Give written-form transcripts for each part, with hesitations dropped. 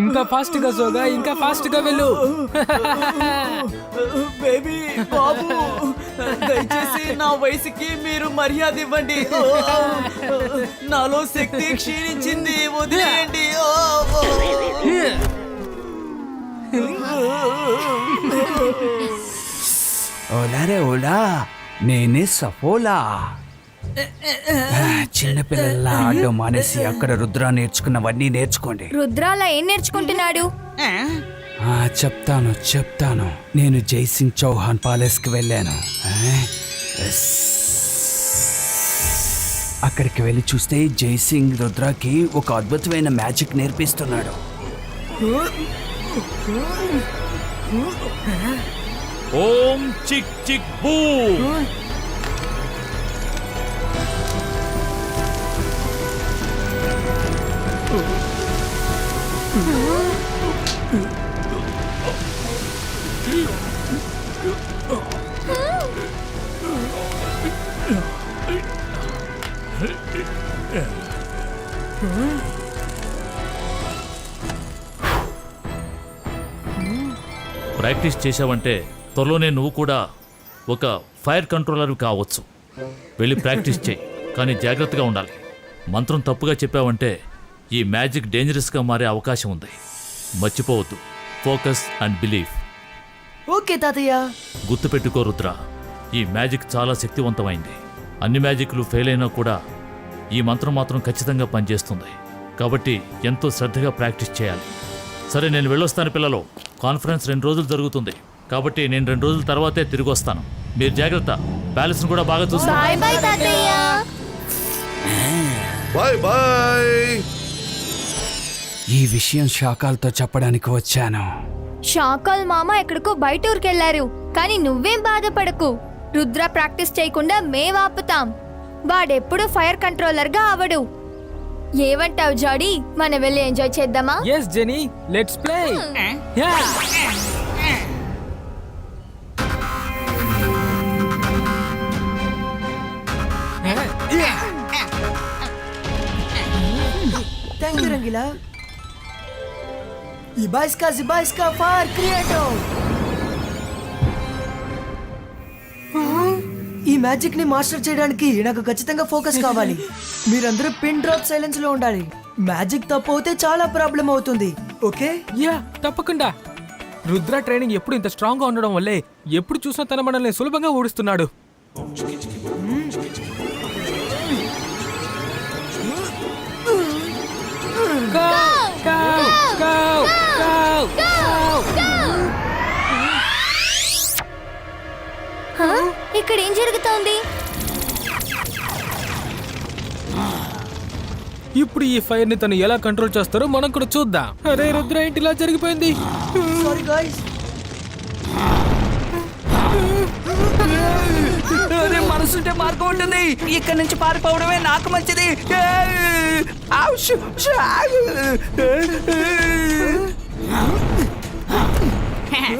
ఇంకా ఫాస్ట్ గా సోగా, ఇంకా ఫాస్ట్ గా వెళ్ళు. బేబీ బాబు, దయచేసి నా వయసుకి మీరు మర్యాద ఇవ్వండి. నాలో శక్తి క్షీణించింది, వదిలేయండి. ఓలా రే ఓలా, నేనే సఫోలా. చిన్నపిల్లల ఆడడం మానేసి అక్కడ రుద్ర నేర్చుకున్నవన్నీ నేర్చుకోండి. రుద్రాల ఏం నేర్చుకుంటున్నాడు? చెప్తాను. నేను జైసింగ్ చౌహాన్ ప్యాలెస్ కి వెళ్ళాను. అక్కడికి వెళ్ళి చూస్తే జైసింగ్ రుద్రకి ఒక అద్భుతమైన మ్యాజిక్ నేర్పిస్తున్నాడు. ఓం చిక్ చిక్ బూ. ప్రాక్టీస్ చేశావంటే త్వరలోనే నువ్వు కూడా ఒక ఫైర్ కంట్రోలర్ కావచ్చు. వెళ్ళి ప్రాక్టీస్ చేయి, కానీ జాగ్రత్తగా ఉండాలి. మంత్రం తప్పుగా చెప్పావంటే ఈ మ్యాజిక్ డేంజరస్గా మారే అవకాశం ఉంది. మర్చిపోవద్దు, ఫోకస్ అండ్ బిలీఫ్. ఓకే తాతయ్య. గుర్తుపెట్టుకో రుద్ర, ఈ మ్యాజిక్ చాలా శక్తివంతమైంది. అన్ని మ్యాజిక్లు ఫెయిల్ అయినా కూడా ఈ మంత్రం మాత్రం ఖచ్చితంగా పనిచేస్తుంది. కాబట్టి ఎంతో శ్రద్ధగా ప్రాక్టీస్ చేయాలి. సరే, నేను వెళ్ళొస్తాను పిల్లలు. కాన్ఫరెన్స్ 2 రోజులు జరుగుతుంది, కాబట్టి నేను 2 రోజుల తర్వాతే తిరిగి వస్తాను. మీరు జాగ్రత్త, ప్యాలెస్ను కూడా బాగా చూస్తాను. బాయ్ బాయ్ తాతయ్య. Bye bye. ఈ విషయం శాకాలతో చెప్పడానికి వచ్చాను. షాకల్ మామ ఎక్కడికో బయట ఊరికెళ్లారు, కానీ నువ్వేం బాధపడకు. రుద్ర ప్రాక్టీస్ చేయకుండా మేం ఆపుతాం. వాడెప్పుడు ఫైర్ కంట్రోలర్ గా అవడు. ఏమంటావు జాడీ? మనం వెళ్ళి ఎంజాయ్ చేద్దామా? Yes Genie, let's play. Thank you Rangila. ఇబాయిస్కా ఫైర్ క్రియేటర్. ఈ మ్యాజిక్ ని మాస్టర్ చేయడానికి నాకు ఖచ్చితంగా ఫోకస్ కావాలి. మీరందరూ పిన్ డ్రాప్ సైలెన్స్ లో ఉండాలి. మ్యాజిక్ తప్పు అవుతే చాలా ప్రాబ్లం అవుతుంది. ఓకే? యా, తప్పకుండా. రుద్ర ట్రైనింగ్ ఎప్పుడు ఇంత స్ట్రాంగ్ గా ఉండడం వల్లే ఎప్పుడు చూసినా తన మనల్ని సులభంగా ఓడిస్తున్నాడు. ఇక్కడ ఏం జరుగుతోంది? ఇప్పుడు ఈ ఫైర్ ని తను ఎలా కంట్రోల్ చేస్తారో మనం కూడా చూద్దాం. అరే రుద్ర, ఏంటి ఇలా జరిగిపోయింది? Sorry guys. మనసుంటే మార్గం ఉంటుంది. ఇక్కడి నుంచి పారిపోవడమే నాకు మంచిది.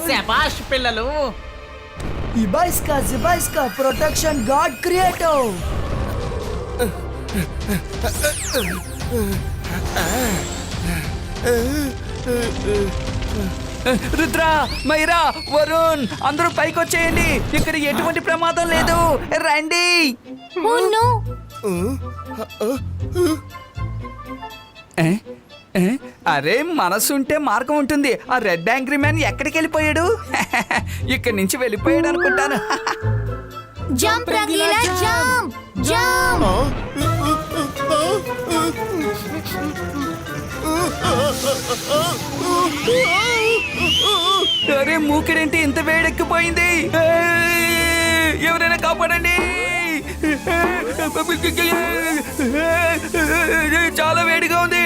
శభాష్ పిల్లలు. ఇబాయిస్కా protection god creator. Rudra, Myra, Varun అందరూ పైకి వచ్చేయండి. ఇక్కడ ఎటువంటి ప్రమాదం లేదు. రండి. Oh no. అరే, మనసుంటే మార్గం ఉంటుంది. ఆ రెడ్ యాంగ్రీ మ్యాన్ ఎక్కడికి వెళ్ళిపోయాడు? ఇక్కడి నుంచి వెళ్ళిపోయాడు అనుకుంటాను. Jump Rangeela, jump jump. అరే, మూకిడేంటి ఇంత వేడెక్కిపోయింది? ఎవరైనా కాపాడండి. చాలా వేడిగా ఉంది.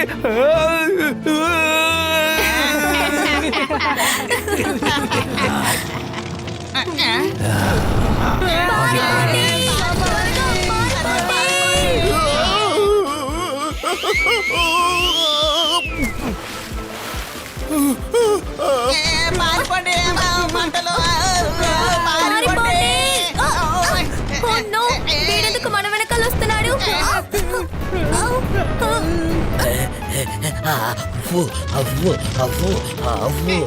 వీడెందుకు మన వెనకాల వస్తున్నాడు? అవ్వు అవ్వు అవ్వు అవ్వు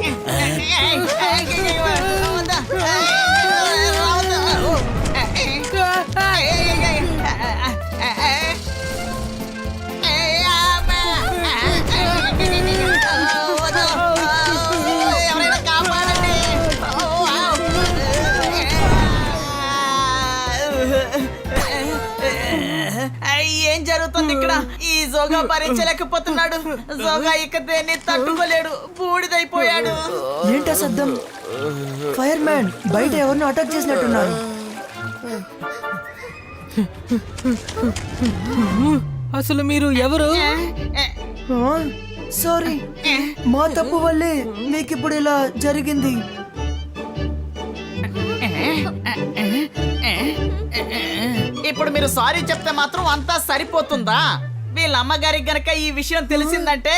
ఏం జరుగుతుంది ఇక్కడ? ఈ జోగా భరించలేకపోతున్నాడు. జోగా ఇక దేన్ని తట్టుకోలేడు, బూడిదైపోయాడు. ఏంటా శబ్దం? ఫైర్ మ్యాన్ బయట ఎవరిని అటాక్ చేసినట్టున్నారు. అసలు మీరు ఎవరు? సారీ, మా తప్పు వల్లే మీకు ఇప్పుడు ఇలా జరిగింది. ఇప్పుడు మీరు సారీ చెప్తే మాత్రం అంతా సరిపోతుందా? వీళ్ళ అమ్మగారికి గనక ఈ విషయం తెలిసిందంటే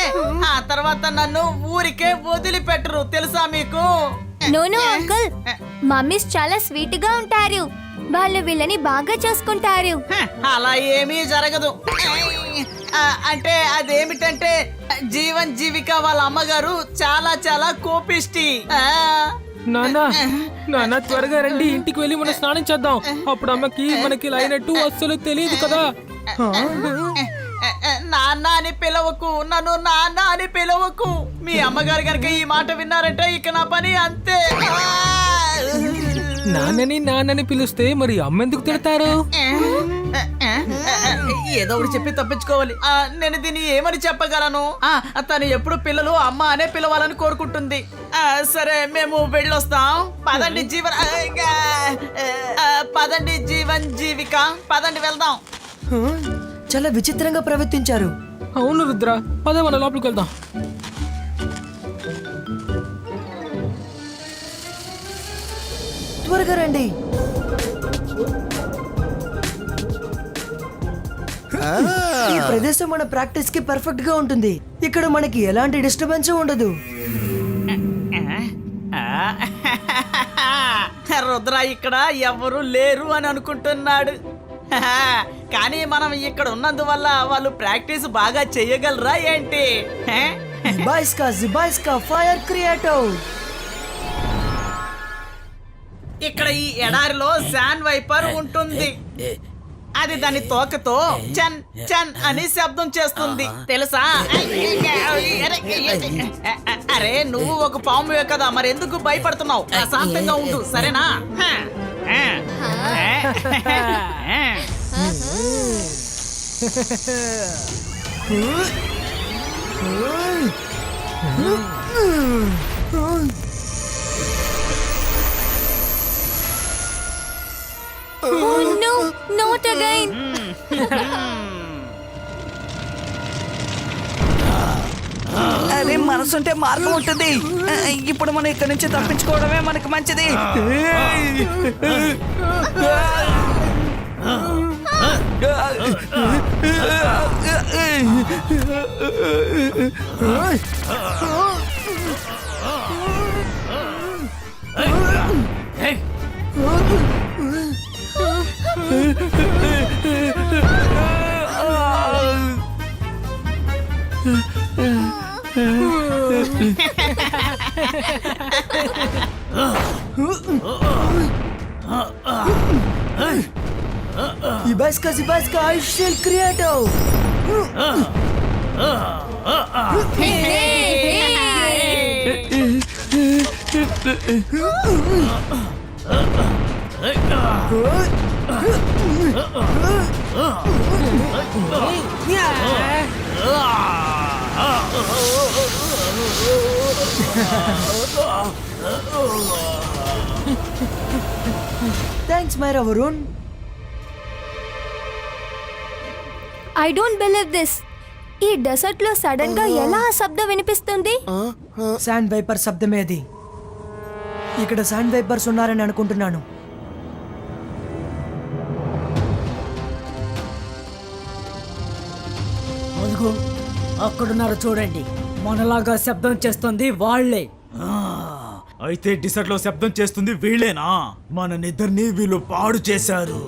ఆ తర్వాత నన్ను ఊరికే వదిలిపెట్టరు, తెలుసా మీకు? నోనో అంకుల్, మమ్మీస్ చాలా స్వీట్ గా ఉంటారు. వాళ్ళు వీళ్ళని బాగా చూసుకుంటారు. అలా ఏమీ జరగదు. అంటే అదేమిటంటే జీవన్ జీవిక వాళ్ళ అమ్మగారు చాలా చాలా కోపిష్టి. నానా నాన్న త్వరగా రండి, ఇంటికి వెళ్ళి మనం స్నానం చేద్దాం. అప్పుడు అమ్మకి మనకి ఇలా అయినట్టు అస్సలు తెలియదు కదా. నాన్న అని పిలవకు, నన్ను నాన్న అని పిలవకు. మీ అమ్మగారు కనుక ఈ మాట విన్నారంటే ఇక నా పని అంతే. నాన్నని పిలిస్తే మరి అమ్మ ఎందుకు తిడతారు? ఏదో ఒకటి చెప్పి తప్పించుకోవాలి. నేను దీన్ని ఏమని చెప్పగలను? తను ఎప్పుడు పిల్లలు అమ్మ అనే పిలవాలని కోరుకుంటుంది. సరే, మేము వెళ్ళొస్తాం. పదండి జీవన్, పదండి జీవన్ జీవిక, పదండి వెళ్దాం. చాలా విచిత్రంగా ప్రవర్తించారు. అవును రుద్ర, పద మన లోపలికి వెళ్దాం. త్వరగా రండి. ఈ ప్రదేశం మన ప్రాక్టీస్ కి పర్ఫెక్ట్ గా ఉంటుంది. ఇక్కడ మనకి ఎలాంటి డిస్టర్బెన్స్ ఉండదు. రుద్ర ఇక్కడ ఎవరు లేరు అని అనుకుంటున్నాడు. కానీ మనం ఇక్కడ ఉన్నందువల్ల వాళ్ళు ప్రాక్టీస్ బాగా చేయగలరా ఏంటి? జిబాయిస్కా ఫైర్ క్రియేటివ్. ఇక్కడ ఈ ఎడారిలో శాండ్ వైపర్ ఉంటుంది. అది దాని తోకతో చన్ చన్ అని శబ్దం చేస్తుంది, తెలుసా? అరే, నువ్వు ఒక పామువే కదా, మరి ఎందుకు భయపడుతున్నావు? ప్రశాంతంగా ఉండు, సరేనా? Oh no, not again. అరే, మనసుంటే మార్గం ఉంటుంది. ఇప్పుడు మనం ఇక్కడ నుంచి తప్పించుకోవడమే మనకి మంచిది. Zibaisca, I shall creative. Thanks, Myra Varun. I don't believe this. ఈ డెసర్ట్ లో సడన్ గా ఎలా ఆ శబ్దం వినిపిస్తుంది? శాండ్ వైపర్ శబ్దమే అది. ఇక్కడ శాండ్ వైపర్స్ ఉన్నారని అనుకుంటున్నాను. అదిగో అక్కడున్నారు చూడండి, మనలాగా శబ్దం చేస్తుంది వాళ్ళే. అయితే డిసర్ట్ లో శబ్దం చేస్తుంది వీళ్ళేనా? మన నిద్దరిని వీళ్ళు పాడు చేశారు.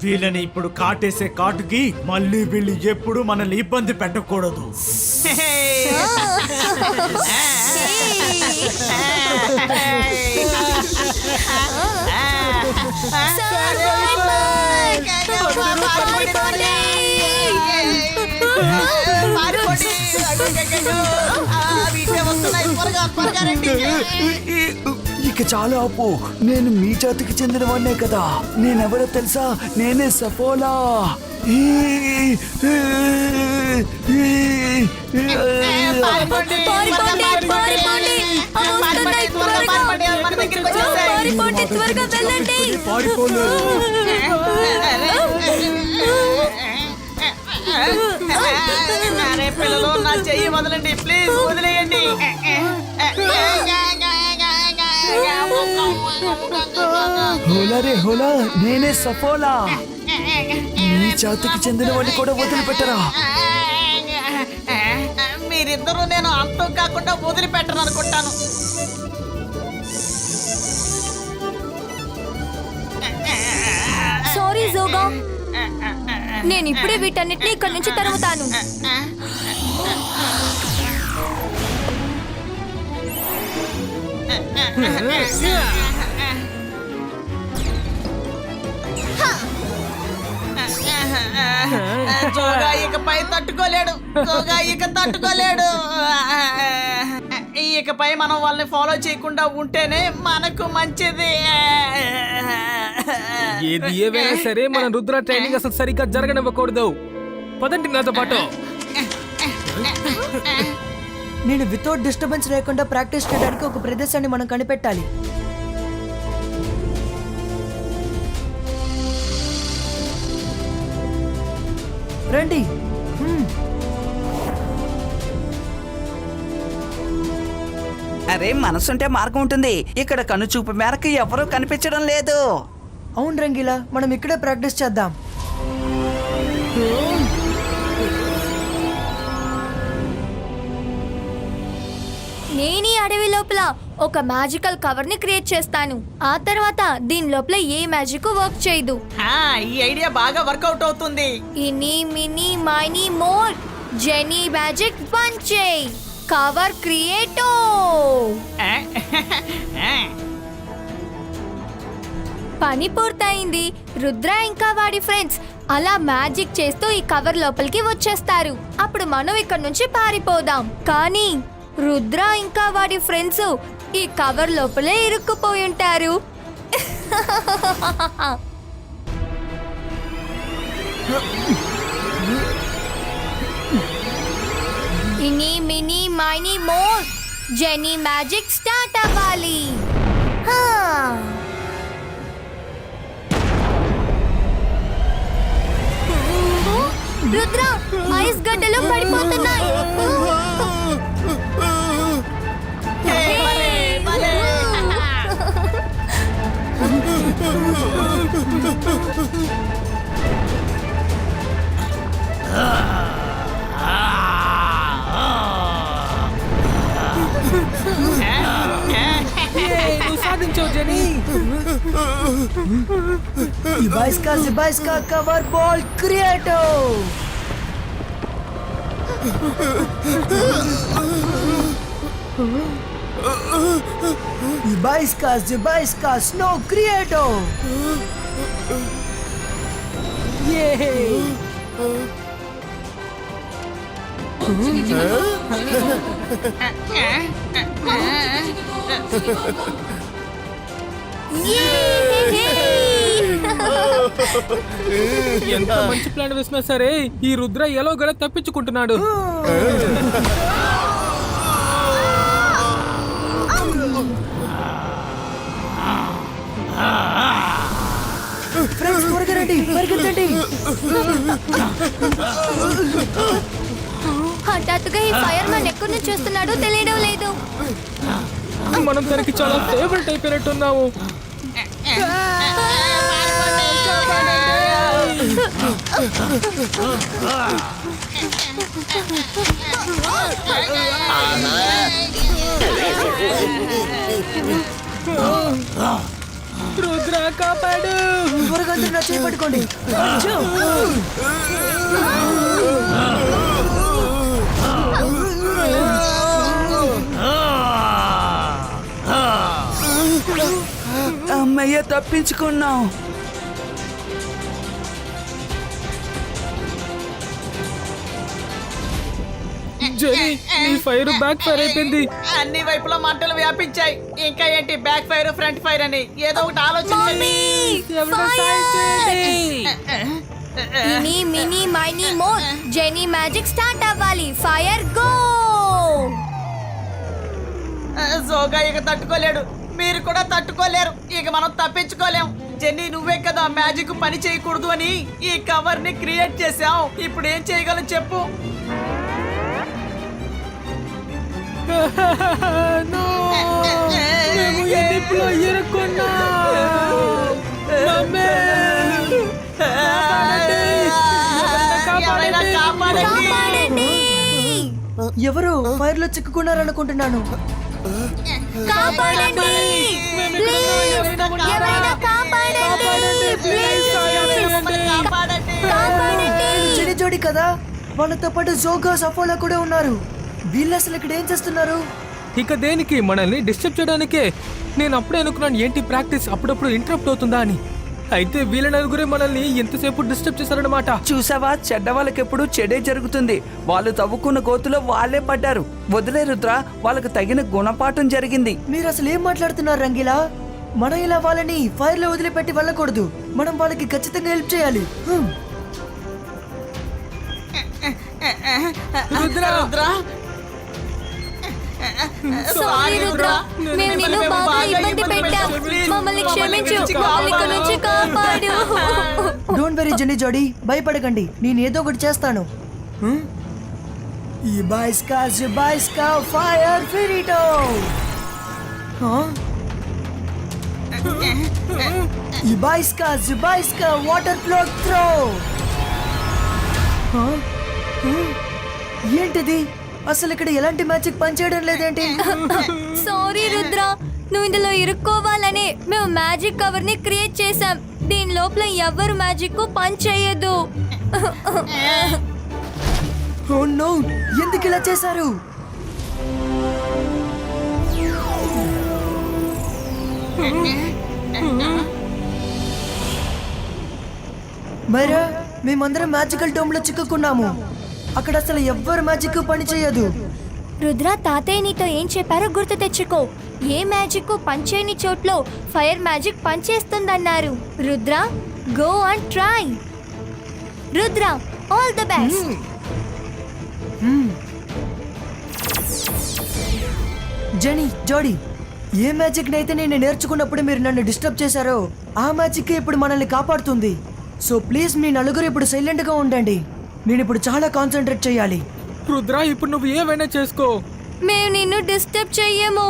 వీళ్ళని ఇప్పుడు కాటేసే కాటుకి మళ్ళీ వీళ్ళు ఎప్పుడు మనల్ని ఇబ్బంది పెట్టకూడదు. ఇక చాలా ఆపు. నేను మీ జాతికి చెందిన వాడినే కదా. నేనెవరో తెలుసా? నేనే సఫోలా. అరే పిల్లలు, నా చెయ్యి వదలండి ప్లీజ్, వదిలేయండి. హోలా రే హోలా, నేనే సఫోలా. మీ జాతికి చెందిన వాడిని కూడా వదిలిపెట్టరా? మీరిద్దరూ నేను అంతం కాకుండా వదిలిపెట్టను అనుకుంటాను. సారీ జోగా, నేను ఇప్పుడే వీటన్నిటిని ఇక్కడి నుంచి తరుముతాను. జోగా ఇకపై తట్టుకోలేడు. జోగా ఇక తట్టుకోలేడు. ఇకపై మనం వాళ్ళని ఫాలో చేయకుండా ఉంటేనే మనకు మంచిది. ఏది ఏవైనా సరే మన రుద్ర ట్రైనింగ్ అసలు సరిగ్గా జరగనివ్వకూడదు. పదండి నాతో పాటు. నేను వితౌట్ డిస్టర్బెన్స్ లేకుండా ప్రాక్టీస్ చేయడానికి ఒక ప్రదేశాన్ని మనం కనిపెట్టాలి. రండి. అరే మనసుంటే మార్గం ఉంటుంది. ఇక్కడ కనుచూపు మేరకు ఎవరూ కనిపించడం లేదు. అవును రంగీలా, మనం ఇక్కడే ప్రాక్టీస్ చేద్దాం. నేను ఈ అడవి లోపల ఒక మ్యాజికల్ కవర్ ని క్రియేట్ చేస్తాను. ఆ తర్వాత దీని లోపల ఏ మ్యాజిక్ వర్క్ చేయదు. ఈ ఐడియా బాగా వర్కౌట్ అవుతుంది. ఇని meeny miny moe Genie magic పంచే కవర్ క్రియేటో. పని పూర్తయింది. రుద్ర ఇంకా వాడి ఫ్రెండ్స్ అలా మ్యాజిక్ చేస్తూ ఈ కవర్ లోపలికి వచ్చేస్తారు. అప్పుడు మనం ఇక్కడ నుంచి పారిపోదాం. కానీ రుద్ర ఇంకా వాడి ఫ్రెండ్స్ ఈ కవర్ లోపలే ఇరుక్కుపోయి ఉంటారు. Eeny meeny miny moe Genie magic start అవ్వాలి. రుద్ర, ఐస్ గడ్డలు పడిపోతున్నాయి. నువ్వు సాధించావు జెనీ. జిబాయిస్కా cover ball creator. Ibaiska Snow Creator. Yay! ఎంత మంచి ప్లాన్ వేసినా సరే ఈ రుద్ర ఎలాగోలా తప్పించుకుంటున్నాడు. ఫ్రెండ్స్ త్వరగా రండి, పరిగెత్తండి. హఠాత్తుగా ఈ ఫైర్ మ్యాన్ ఎక్కడి నుంచి వస్తున్నాడో తెలియడం లేదు. మనం తనకి చాలా ఫేవరెట్ అయిపోయినట్టున్నాము. రుద్ర కాపాడు. త్వరగా అందరూ నా చేయి పట్టుకోండి. అచ్చో! అమ్మయ్య, తప్పించుకున్నాం. జెనీ, నీ ఫైర్ బ్యాక్ ఫైర్ అయిపోయింది. అన్ని వైపులా మంటలు వ్యాపించాయి. ఇంకా ఏంటి బ్యాక్ ఫైర్ ఫ్రంట్ ఫైర్ అని ఏదో ఒకటి ఆలోచించండి. ఎవరైనా సాయం చేయండి. Meeny meeny miny moe Genie magic start అవ్వాలి. Fire go. జోగా ఇక తట్టుకోలేడు, మీరు కూడా తట్టుకోలేరు. ఇక మనం తప్పించుకోలేం. జెన్నీ, నువ్వే కదా మ్యాజిక్ పని చేయకూడదు అని ఈ కవర్ ని క్రియేట్ చేసావు. ఇప్పుడు ఏం చేయగలను చెప్పు? No! మేము ఈ నిప్పులో ఇరుక్కున్నాం. మమ్మీ! ఎవరైనా కాపాడండి. కాపాడండి. ఎవరు ఫైర్ లో చిక్కుకున్నారనుకుంటున్నాను. కాపాడండి. ప్లీజ్ ఎవరైనా కాపాడండి. ప్లీజ్ కాపాడండి. కాపాడండి. చెడి జోడి కదా, వాళ్ళతో పాటు జోగా సఫోలా కూడా ఉన్నారు. వీళ్ళు అసలు ఇక్కడ ఏం చేస్తున్నారు? ఇక దేనికి? మనల్ని డిస్టర్బ్ చేయడానికే. నేను అప్పుడే అనుకున్నాను ఏంటి ప్రాక్టీస్ అప్పుడప్పుడు ఇంటరప్ట్ అవుతుందా అని. అయితే వీళ్ళ నలుగురే మనల్ని ఎంతసేపు డిస్టర్బ్ చేశారనమాట. చూసావా, చెడ్డ వాళ్ళకెప్పుడు చెడే జరుగుతుంది. వాళ్ళు తవ్వుకున్న గోతులో వాళ్ళే పడ్డారు. వదిలే రుద్ర, వాళ్ళకు తగిన గుణపాఠం జరిగింది. మీరు అసలు ఏం మాట్లాడుతున్నారు రంగిలా? మనం ఇలా వాళ్ళని ఫైర్ లో వదిలిపెట్టి వెళ్ళకూడదు. మనం వాళ్ళకి ఖచ్చితంగా హెల్ప్ చేయాలి. రుద్ర, సారీ రుద్ర, మేము నిన్ను బాగా ఇబ్బంది పెట్టాం. మమ్మల్ని క్షమించు. మమ్మల్ని ఇక్కడ నుంచి కాపాడు. డోంట్ వెరీ జెనీ జోడి, భయపడకండి. నేను ఏదో ఒకటి చేస్తాను. ఈ బాయ్స్కా ఫైర్ ఫిరిటో. ఈ బాయ్స్కా వాటర్ ఫ్లో త్రో. ఏంటిది? అసలు ఇక్కడ ఎలాంటి మ్యాజిక్ పనిచేయడం లేదేంటి? సారీ రుద్ర, నువ్వు ఇందులో ఇరుక్కోవాలని మేము మ్యాజిక్ కవర్ ని క్రియేట్ చేసాం. దీని లోపల ఎవరు మ్యాజిక్ పని చేయదు. ఓ నో, ఎందుకు ఇలా చేశారు? మరా మేమందరం మ్యాజికల్ డోమ్ లో చిక్కుకున్నాము. అక్కడ అసలు ఎవ్వరు మ్యాజిక్ పని చేయదు. రుద్ర, తాతయ్య నీతో ఏం చెప్పారో గుర్తు తెచ్చుకో. ఏ మ్యాజిక్ పనిచేయని చోట్లో ఫైర్ మ్యాజిక్ పనిచేస్తుందన్నారు. Rudra, go and try. Rudra, all the best. Genie, Jodi, ఏ మ్యాజిక్ నైతే నేను నేర్చుకున్నప్పుడు మీరు నన్ను డిస్టర్బ్ చేశారో ఆ మ్యాజిక్ ఇప్పుడు మనల్ని కాపాడుతుంది. సో ప్లీజ్ మీ నలుగురు ఇప్పుడు సైలెంట్ గా ఉండండి. నేను ఇప్పుడు చాలా కాన్సన్ట్రేట్ చేయాలి. రుద్ర, ఇప్పుడు నువ్వు ఏమైనా చేసుకో. మేము నిన్ను డిస్టర్బ్ చెయ్యము.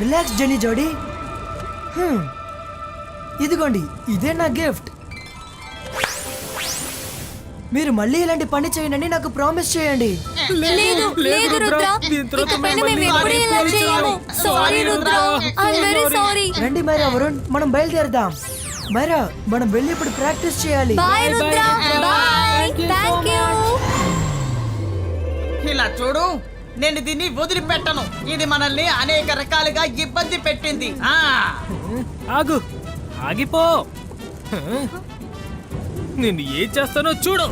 రిలాక్స్ జెనీ జోడీ. ఇదిగోండి, ఇదే నా గిఫ్ట్. మీరు మళ్ళీ ఇలాంటి పని చేయనని నాకు ప్రామిస్ చేయండి. లేదు లేదు రుద్ర, ఇకపైన మేము ఎప్పుడూ ఇలా చేయము. Sorry Rudra, I am very sorry. రండి మైరా, వరుణ్, మనం బయలుదేరదాం. మైరా, మనం వెళ్ళి ఇప్పుడు ప్రాక్టీస్ చేయాలి. Bye Rudra, bye. థాంక్యూ. ఇలా చూడు, నేను దీన్ని వదిలిపెట్టను. ఇది మనల్ని అనేక రకాలుగా ఇబ్బంది పెట్టింది. ఆగు, ఆగిపో. నేను ఏం చేస్తానో చూడు.